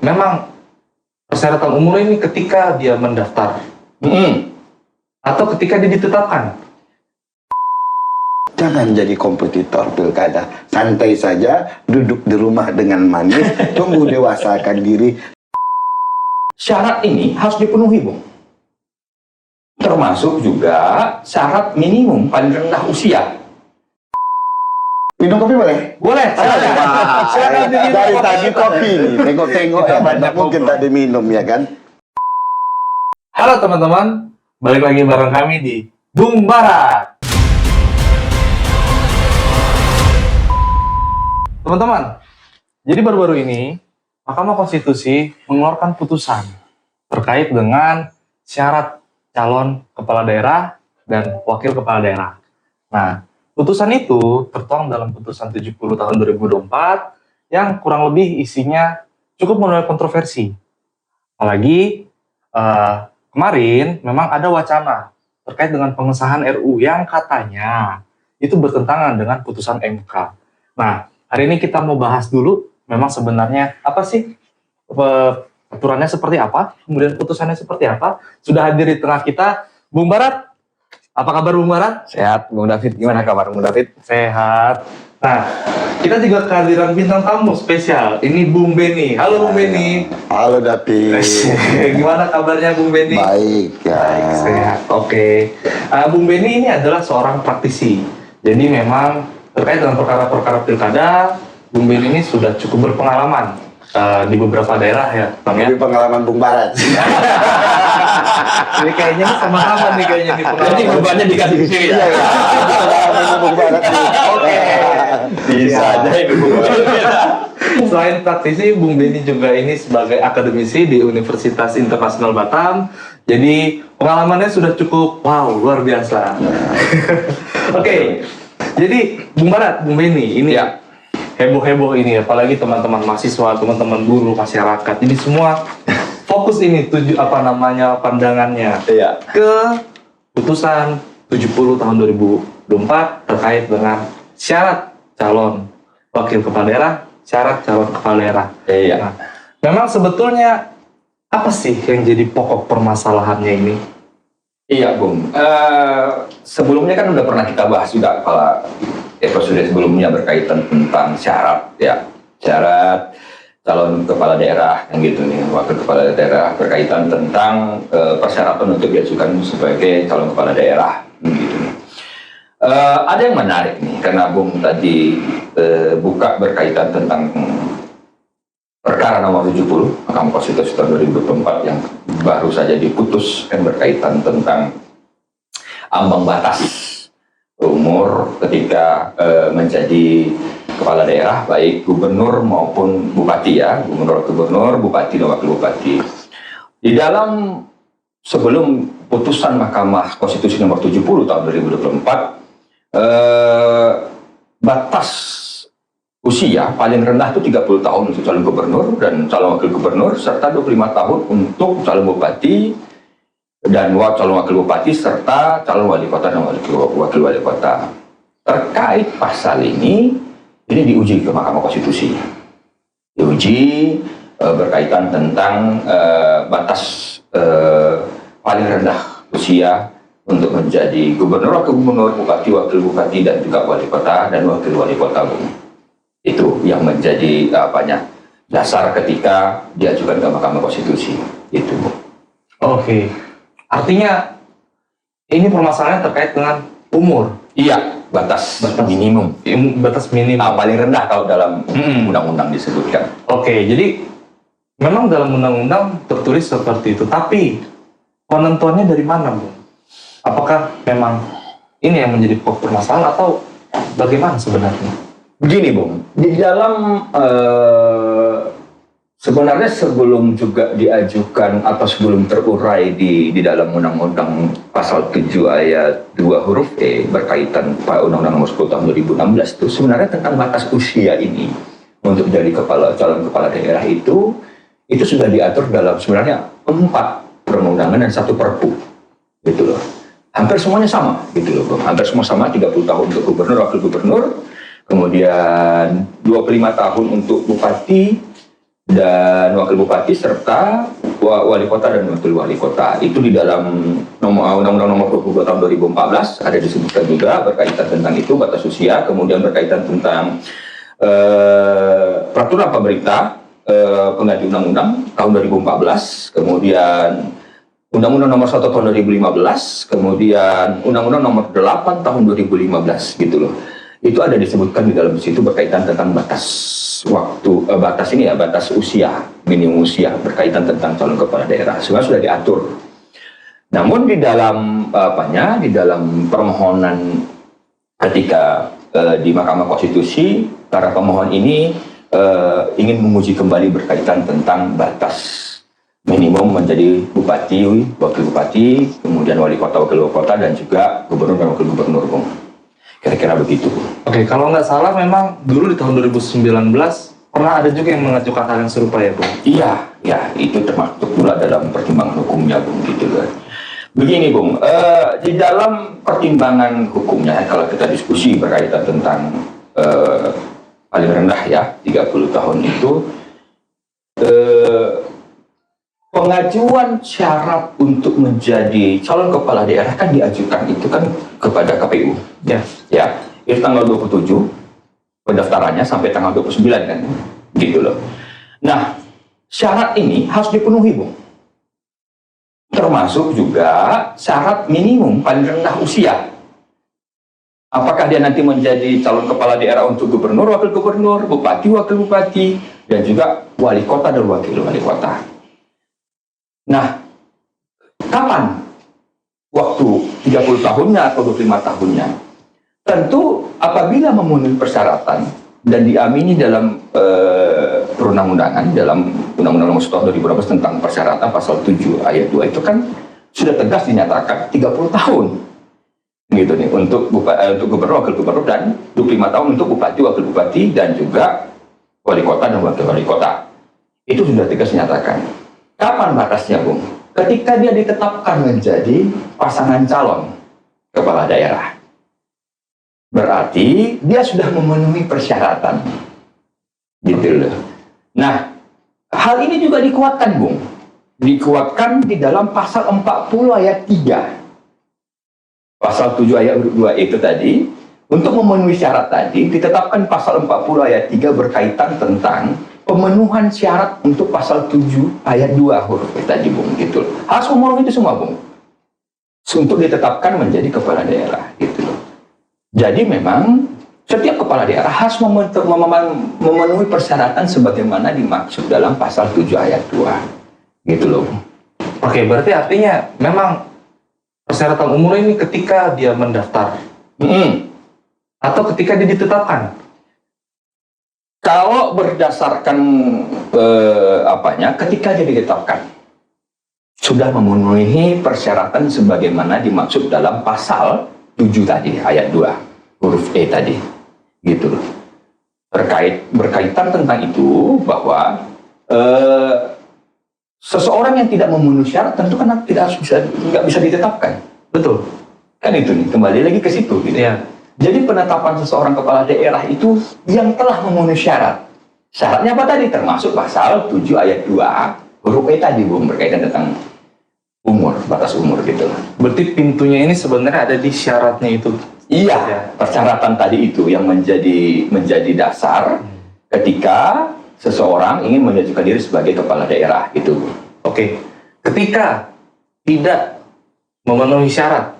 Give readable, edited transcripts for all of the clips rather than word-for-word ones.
memang persyaratan umur ini ketika dia mendaftar atau ketika dia ditetapkan? Jangan jadi kompetitor pilkada. Santai saja, duduk di rumah dengan manis, tunggu dewasakan diri. Syarat ini harus dipenuhi, Bung. Termasuk juga syarat minimum paling rendah usia. Minum kopi boleh? Boleh. Silakan dari tadi kopi nih, tengok-tengok ya, banyak mungkin tak diminum ya kan? Halo teman-teman, balik lagi bareng kami di Bung Barat. Teman-teman, jadi baru-baru ini Mahkamah Konstitusi mengeluarkan putusan terkait dengan syarat calon kepala daerah dan wakil kepala daerah. Nah, putusan itu tertuang dalam putusan 70 tahun 2024 yang kurang lebih isinya cukup menuai kontroversi. Apalagi kemarin memang ada wacana terkait dengan pengesahan RU yang katanya itu bertentangan dengan putusan MK. Nah, hari ini kita mau bahas dulu memang sebenarnya apa sih aturannya seperti apa, kemudian putusannya seperti apa. Sudah hadir di tengah kita Bung Barat. Apa kabar Bung Barat? Sehat, Bung David. Gimana kabar Bung David? Sehat. Nah, kita juga kehadiran bintang tamu spesial. Ini Bung Benny. Halo Bung Benny. Halo David. Gimana kabarnya Bung Benny? Baik ya. Baik, sehat. Oke. Bung Benny ini adalah seorang praktisi. Jadi memang terkait dengan perkara-perkara pilkada, Bung Benny ini sudah cukup berpengalaman di beberapa daerah ya, Bang ya. Ini pengalaman Bung Barat. Ini kayaknya sama-sama nih kayaknya di pengalaman. Jadi bebannya dikasih ke sini ya? Pengalaman Bung Barat. Oke. Bisa aja ini Bung Barat. Selain praktisi, Bung Benny juga ini sebagai akademisi di Universitas Internasional Batam. Jadi pengalamannya sudah cukup luar biasa. Oke. Jadi Bung Barat, Bung Benny ini Ya. heboh-heboh ini, apalagi teman-teman mahasiswa, teman-teman buruh, masyarakat. Ini semua fokus ini pandangannya Iya. ke putusan 70 tahun 2024 terkait dengan syarat calon wakil kepala daerah, syarat calon kepala daerah. Iya. Nah, memang sebetulnya apa sih yang jadi pokok permasalahannya ini? Iya, Bung. Sebelumnya kan udah pernah kita bahas juga pada episode sebelumnya berkaitan tentang syarat, ya. Syarat calon kepala daerah, yang gitu nih, wakil kepala daerah berkaitan tentang persyaratan untuk diajukan sebagai calon kepala daerah, gitu nih. Ada yang menarik nih, karena Bung tadi buka berkaitan tentang perkara nomor 70 Mahkamah Konstitusi tahun 2024 yang baru saja diputuskan berkaitan tentang ambang batas umur ketika menjadi kepala daerah, baik gubernur maupun bupati ya, gubernur, bupati dan wakil bupati. Di dalam sebelum putusan Mahkamah Konstitusi nomor 70 tahun 2024, batas usia paling rendah itu 30 tahun untuk calon gubernur dan calon wakil gubernur, serta 25 tahun untuk calon bupati dan calon wakil bupati, serta calon wali kota dan wakil wali kota. Terkait pasal ini diuji ke Mahkamah Konstitusi. Diuji berkaitan tentang batas paling rendah usia untuk menjadi gubernur, wakil gubernur, bupati, wakil bupati, dan juga wali kota dan wakil wali kota. Itu yang menjadi dasar ketika diajukan ke Mahkamah Konstitusi. Itu. Oke. Artinya ini permasalahannya terkait dengan umur. Iya, batas minimum. Batas minimum. Paling rendah kalau dalam undang-undang disebutkan. Oke, jadi memang dalam undang-undang tertulis seperti itu. Tapi penentuannya dari mana, Bung? Apakah memang ini yang menjadi pokok permasalahan atau bagaimana sebenarnya? Begini, Bung, di dalam sebenarnya sebelum juga diajukan atau sebelum terurai di dalam Undang-Undang Pasal 7 ayat 2 huruf E berkaitan Undang-Undang Nomor 10 tahun 2016 itu sebenarnya tentang batas usia ini untuk jadi calon kepala daerah itu sudah diatur dalam sebenarnya 4 perundang-undangan dan 1 perpu, gitu loh. Hampir semuanya sama, gitu loh, Bung. Hampir semua sama, 30 tahun untuk gubernur, wakil gubernur, kemudian 25 tahun untuk bupati, dan wakil bupati serta wali kota dan wakil wali kota. Itu di dalam Undang-Undang Nomor 22 Tahun 2014 ada disebutkan juga berkaitan tentang itu batas usia, kemudian berkaitan tentang peraturan pemerintah pengganti undang-undang tahun 2014, kemudian Undang-Undang Nomor 1 Tahun 2015, kemudian Undang-Undang Nomor 8 Tahun 2015 gitu loh. Itu ada disebutkan di dalam situ berkaitan tentang batas waktu, batas usia, minimum usia berkaitan tentang calon kepala daerah. Semua sudah diatur. Namun di dalam di dalam permohonan ketika di Mahkamah Konstitusi, para pemohon ini ingin menguji kembali berkaitan tentang batas minimum menjadi bupati, wakil bupati, kemudian wali kota, wakil wali kota, dan juga gubernur dan wakil gubernur, Bung. Kira-kira begitu. Oke, kalau nggak salah memang dulu di tahun 2019 pernah ada juga yang mengajukan hal yang serupa ya, Bung? Iya, ya itu termasuk pula dalam pertimbangan hukumnya, Bung, gitu kan. Begini, Bung, di dalam pertimbangan hukumnya, kalau kita diskusi berkaitan tentang paling rendah ya, 30 tahun itu, pengajuan syarat untuk menjadi calon kepala daerah kan diajukan itu kan kepada KPU. Ya. Ya, itu tanggal 27 pendaftarannya sampai tanggal 29 kan. Gitu loh. Nah, syarat ini harus dipenuhi, Bung. Termasuk juga syarat minimum paling rendah usia. Apakah dia nanti menjadi calon kepala daerah untuk gubernur, wakil gubernur, bupati, wakil bupati, dan juga wali kota dan wakil wali kota. Nah, kapan waktu 30 tahunnya atau 25 tahunnya? Tentu apabila memenuhi persyaratan dan diamini dalam perundang-undangan, dalam Undang-Undang Nomor 1 Tahun 2012 tentang persyaratan pasal 7 ayat 2 itu kan sudah tegas dinyatakan 30 tahun. Gitu nih, untuk gubernur, wakil gubernur, dan 25 tahun untuk bupati, wakil bupati, dan juga wali kota dan wakil wali kota. Itu sudah tegas dinyatakan. Kapan batasnya, Bung? Ketika dia ditetapkan menjadi pasangan calon kepala daerah. Berarti dia sudah memenuhi persyaratan. Gitu loh. Nah, hal ini juga dikuatkan, Bung. Dikuatkan di dalam pasal 40 ayat 3. Pasal 7 ayat 2 itu tadi, untuk memenuhi syarat tadi, ditetapkan pasal 40 ayat 3 berkaitan tentang pemenuhan syarat untuk pasal 7 ayat 2 huruf tadi, Bung, gitu. Harus memenuhi itu semua, Bung, untuk ditetapkan menjadi kepala daerah, gitu. Jadi memang setiap kepala daerah harus memenuhi persyaratan sebagaimana dimaksud dalam pasal 7 ayat 2, gitu loh. Oke, berarti artinya memang persyaratan umur ini ketika dia mendaftar atau ketika dia ditetapkan. Kalau berdasarkan ketika dia ditetapkan sudah memenuhi persyaratan sebagaimana dimaksud dalam pasal 7 tadi ayat 2 huruf E tadi, gitu loh. Berkaitan tentang itu bahwa seseorang yang tidak memenuhi syarat tentu kan nggak bisa ditetapkan, betul? Kan itu nih, kembali lagi ke situ, gitu. Ya. Jadi penetapan seseorang kepala daerah itu yang telah memenuhi syarat. Syaratnya apa tadi? Termasuk pasal 7 ayat 2 huruf E tadi, Bung, berkaitan tentang umur, batas umur, gitu. Berarti pintunya ini sebenarnya ada di syaratnya itu. Iya, Ya. persyaratan tadi itu yang menjadi dasar ketika seseorang ingin mengajukan diri sebagai kepala daerah, gitu. Oke, ketika tidak memenuhi syarat,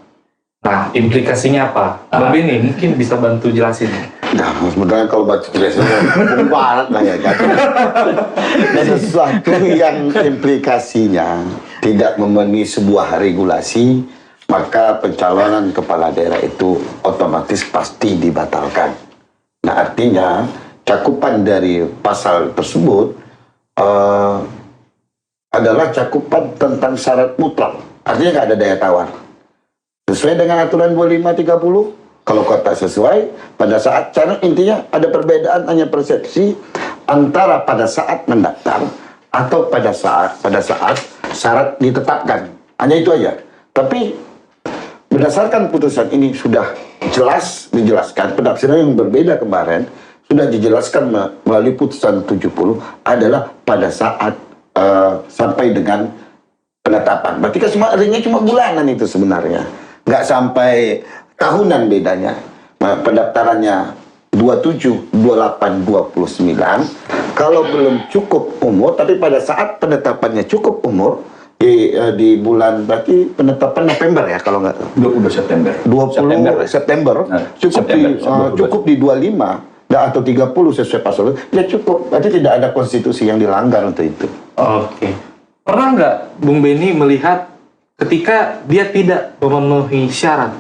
nah implikasinya apa? Bang Benny mungkin bisa bantu jelasin. Nah, sebenarnya kalau baca tulisannya barat lah ya kan. Sesuatu yang implikasinya tidak memenuhi sebuah regulasi, maka pencalonan kepala daerah itu otomatis pasti dibatalkan. Nah, artinya cakupan dari pasal tersebut adalah cakupan tentang syarat mutlak. Artinya nggak ada daya tawar. Sesuai dengan aturan 2530, kalau kota sesuai, pada saat cara intinya ada perbedaan hanya persepsi antara pada saat mendaftar atau pada saat syarat ditetapkan. Hanya itu aja. Tapi berdasarkan putusan ini sudah jelas dijelaskan penafsiran yang berbeda kemarin sudah dijelaskan melalui putusan 70 adalah pada saat sampai dengan penetapan. Berarti kan ringnya cuma bulanan itu sebenarnya. Nggak sampai tahunan bedanya. Pendaftarannya 27, 28, 29. Kalau belum cukup umur, tapi pada saat penetapannya cukup umur, di bulan berarti penetapan November ya kalau nggak 20 September. 20 September, cukup di 25 atau 30 sesuai pasal ya cukup. Berarti tidak ada konstitusi yang dilanggar untuk itu. Oke. Pernah nggak Bung Benny melihat ketika dia tidak memenuhi syarat,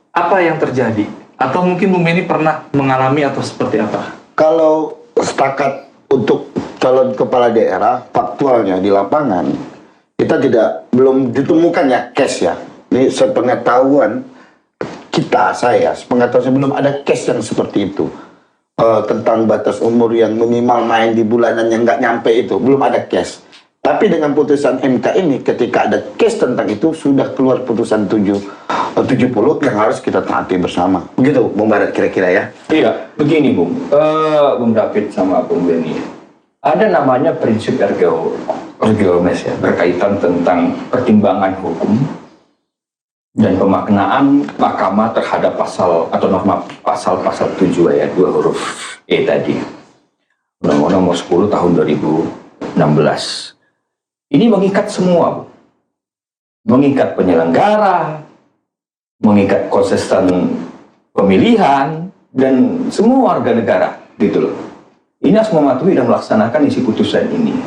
apa yang terjadi? Atau mungkin Bung Benny pernah mengalami atau seperti apa? Kalau setakat untuk calon kepala daerah, faktualnya di lapangan kita belum ditemukan ya case ya. Ini sepengetahuan saya belum ada case yang seperti itu. Tentang batas umur yang minimal main di bulanan yang nggak nyampe itu belum ada case. Tapi dengan putusan MK ini, ketika ada case tentang itu, sudah keluar putusan 70 yang harus kita taati bersama. Begitu, Bung Barat kira-kira ya? Iya, begini Bung David sama Bung Benny. Ada namanya prinsip ergo mes ya, berkaitan tentang pertimbangan hukum dan pemaknaan mahkamah terhadap pasal atau norma pasal 7 ayat 2 huruf E tadi. Undang-Undang Nomor 10 tahun 2016. Ini mengikat semua, Bu. Mengikat penyelenggara, mengikat konsisten pemilihan, dan semua warga negara, gitu loh. Ini harus mematuhi dan melaksanakan isi putusan ini.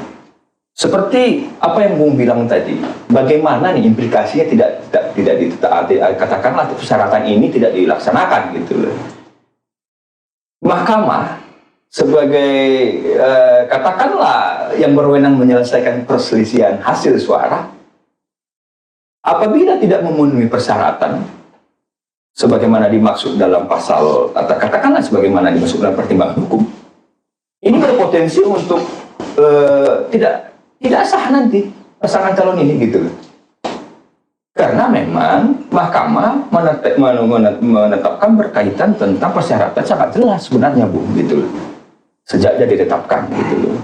Seperti apa yang Bung bilang tadi, bagaimana nih implikasinya tidak ditaati, katakanlah persyaratan ini tidak dilaksanakan, gitu loh. Mahkamah sebagai katakanlah yang berwenang menyelesaikan perselisihan hasil suara, apabila tidak memenuhi persyaratan sebagaimana dimaksud dalam pasal atau katakanlah sebagaimana dimaksud dalam pertimbangan hukum, ini berpotensi untuk tidak sah nanti pasangan calon ini, gitu loh. Karena memang mahkamah menetapkan berkaitan tentang persyaratan sangat jelas sebenarnya, Bu, gitu loh. Sejak dia ditetapkan, gitu loh.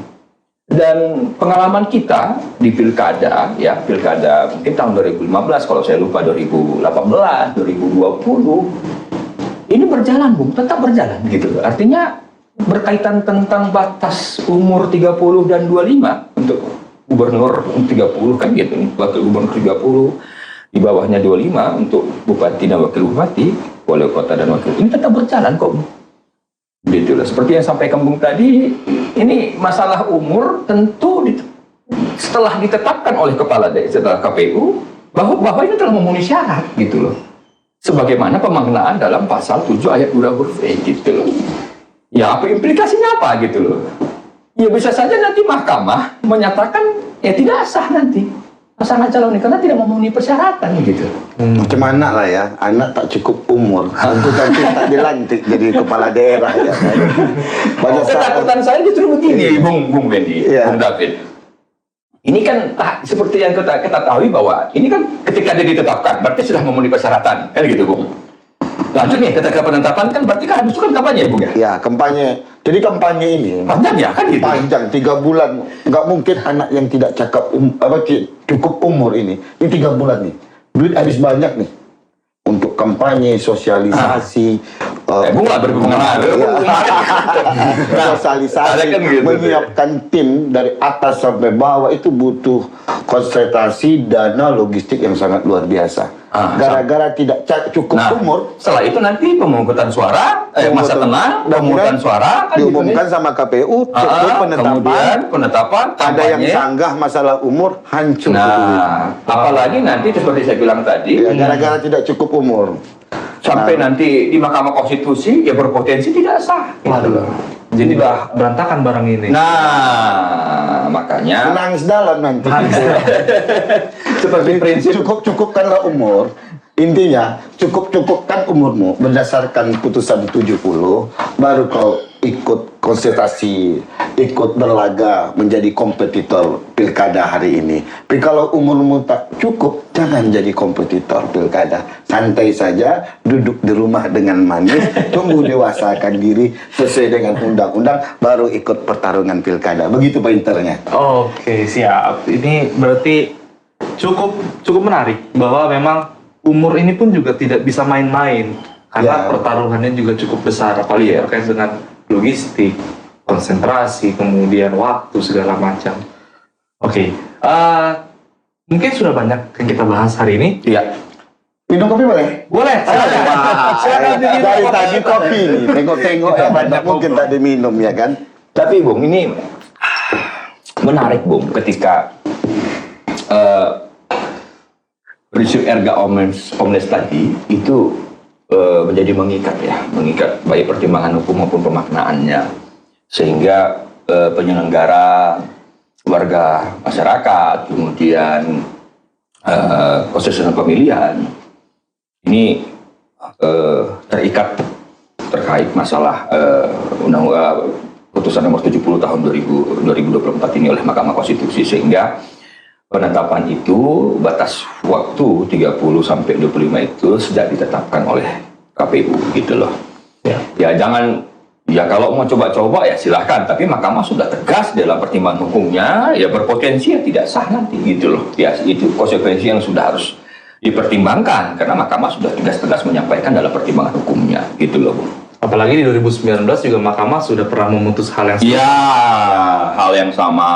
Dan pengalaman kita di pilkada, ya pilkada mungkin tahun 2015, kalau saya lupa 2018, 2020, ini berjalan, Bung, tetap berjalan, gitu loh. Artinya berkaitan tentang batas umur 30 dan 25 untuk gubernur 30 kan gitu, wakil gubernur 30, di bawahnya 25 untuk bupati dan wakil bupati, wali kota dan wakil, ini tetap berjalan kok, Bu. Gitu loh. Seperti yang sampaikan Bung tadi, ini masalah umur tentu setelah ditetapkan oleh kepala daerah, setelah KPU bahwa ini telah memenuhi syarat, gitu loh. Sebagaimana pemaknaan dalam pasal 7 ayat 2 huruf E, gitu loh. Ya apa implikasinya apa, gitu loh. Ya bisa saja nanti mahkamah menyatakan ya tidak sah nanti pasangan calon ini karena tidak memenuhi persyaratan, gitu. Macam anak lah ya, anak tak cukup umur untuk nanti tak dilantik jadi kepala daerah ya. Pada Ketakutan saya justru begini, Bung Benny, Iya. Bung David. Ini kan seperti yang kita ketahui bahwa ini kan ketika dia ditetapkan berarti sudah memenuhi persyaratan, kan gitu, Bung. Lanjut nih, ketika penetapan kan berarti kan habis itu kan kampanye, Bung ya? Ya, kampanye. Jadi kampanye ini Panjang ya kan gitu. panjang 3 bulan. Nggak mungkin anak yang tidak cukup umur ini 3 bulan nih. Duit habis banyak nih untuk kampanye, sosialisasi, Bung lah berpengalaman. sosialisasi, kan gitu, menyiapkan tim dari atas sampai bawah itu butuh konsentrasi, dana, logistik yang sangat luar biasa. Gara-gara tidak cukup umur, Setelah itu nanti pemungutan suara, masa tenang, pemungutan suara kan diumumkan gitu, sama KPU, kemudian penetapan, ada yang kampanye. sanggah masalah umur, hancur. Nah, apalagi nanti seperti saya bilang tadi, Ya, gara-gara tidak cukup umur. sampai nanti di Mahkamah Konstitusi ya berpotensi tidak sah. Waduh. Jadi berantakan barang ini. Nah, makanya Nangis dalam nanti. seperti prinsip Cukup-cukupkanlah umur. Intinya, cukup-cukupkan umurmu berdasarkan putusan 70, baru kau ikut konsultasi ikut berlaga menjadi kompetitor pilkada hari ini. Tapi kalau umurmu tak cukup, jangan jadi kompetitor pilkada. Santai saja, duduk di rumah dengan manis, tunggu dewasakan diri sesuai dengan undang-undang, baru ikut pertarungan pilkada. Begitu pointernya. Oke, siap. Ini berarti cukup menarik bahwa memang umur ini pun juga tidak bisa main-main karena Ya. pertaruhannya juga cukup besar, apalagi terkait dengan logistik, konsentrasi, kemudian waktu segala macam. Oke, mungkin sudah banyak yang kita bahas hari ini. Iya. Minum kopi boleh? Boleh. Silakan diminum Dari kopi. tadi kopi nih, tengok-tengok ya, banyak mungkin tak diminum ya kan? Tapi Bung, ini menarik Bung ketika prinsip erga omnes tadi itu menjadi mengikat baik pertimbangan hukum maupun pemaknaannya, sehingga penyelenggara, warga masyarakat, kemudian konstitusi pemilihan ini terikat terkait masalah putusan nomor 70 tahun 2024 ini oleh Mahkamah Konstitusi, sehingga penetapan itu batas waktu 30 sampai 25 itu sejak ditetapkan oleh KPU gitu loh. Ya jangan, ya kalau mau coba-coba ya silahkan, tapi Mahkamah sudah tegas dalam pertimbangan hukumnya, ya berpotensi ya tidak sah nanti gitu loh. Ya itu konsekuensi yang sudah harus dipertimbangkan karena Mahkamah sudah tegas-tegas menyampaikan dalam pertimbangan hukumnya gitu loh. Apalagi di 2019 juga Mahkamah sudah pernah memutus hal yang Ya, hal yang sama.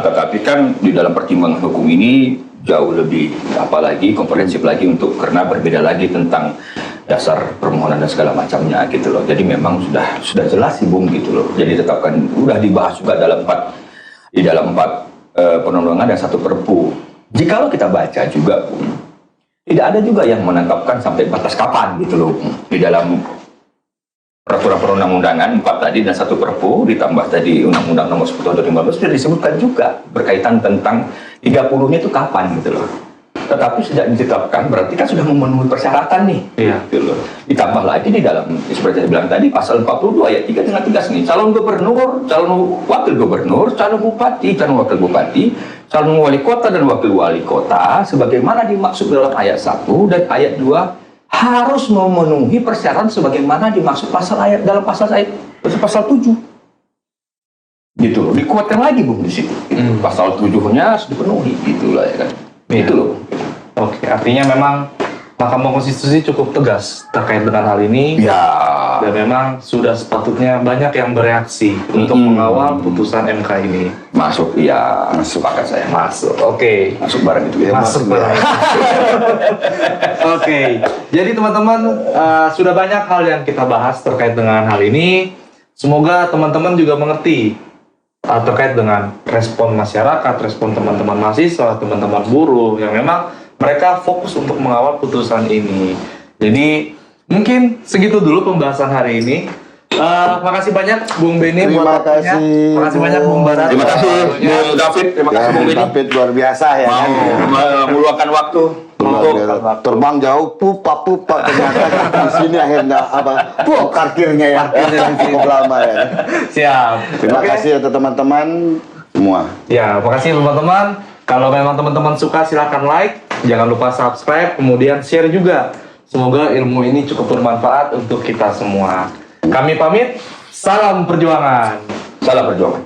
Tetapi kan di dalam pertimbangan hukum ini jauh lebih apalagi komprehensif lagi karena berbeda lagi tentang dasar permohonan dan segala macamnya gitu loh. Jadi memang sudah jelas sih Bung gitu loh. Jadi tetapkan udah dibahas juga dalam empat penundaan dan satu perpu. Jikalau kita baca juga Bung, tidak ada juga yang menangkapkan sampai batas kapan gitu loh Bung. Di dalam peraturan perundang-undangan 4 tadi dan satu perpu ditambah tadi undang-undang nomor 10 tahun 2015 sudah disebutkan juga berkaitan tentang 30-nya itu kapan gitu loh. Tetapi sejak ditetapkan berarti kan sudah memenuhi persyaratan nih. Iya. Gitu loh. Ditambah lagi di dalam seperti saya bilang tadi pasal 42 ayat 3 dengan tegas nih. Calon gubernur, calon wakil gubernur, calon bupati, calon wakil bupati, calon wali kota dan wakil wali kota sebagaimana dimaksud dalam ayat 1 dan ayat 2 harus memenuhi persyaratan sebagaimana dimaksud dalam pasal 7. Gitu loh. Dikuatkan lagi Bung di situ. Pasal 7-nya harus dipenuhi gitu lah ya kan. Iya. Itu loh. Oke, artinya memang Mahkamah Konstitusi cukup tegas terkait dengan hal ini. Ya. Dan memang sudah sepatutnya banyak yang bereaksi untuk mengawal putusan MK ini. Masuk, iya. Sepakat saya. Masuk, oke. Masuk bareng itu ya. Masuk barang. Oke, jadi teman-teman sudah banyak hal yang kita bahas terkait dengan hal ini. Semoga teman-teman juga mengerti terkait dengan respon masyarakat, respon teman-teman mahasiswa, teman-teman buruh yang memang mereka fokus untuk mengawal putusan ini. Jadi mungkin segitu dulu pembahasan hari ini. Makasih banyak Bung Beni buat Terima waktunya. kasih, Makasih banyak Bung Barat. Terima kasih Bung David, terima kasih Bung Beni. David luar biasa ya kan. Meluangkan waktu untuk Terbang jauh, pupa ternyata di sini akhirnya parkirnya ya cukup lama ya. Siap. Terima Oke. kasih untuk teman-teman semua. Ya, makasih teman-teman. Kalau memang teman-teman suka silahkan like, jangan lupa subscribe, kemudian share juga. Semoga ilmu ini cukup bermanfaat untuk kita semua. Kami pamit, salam perjuangan. salah perjuangan.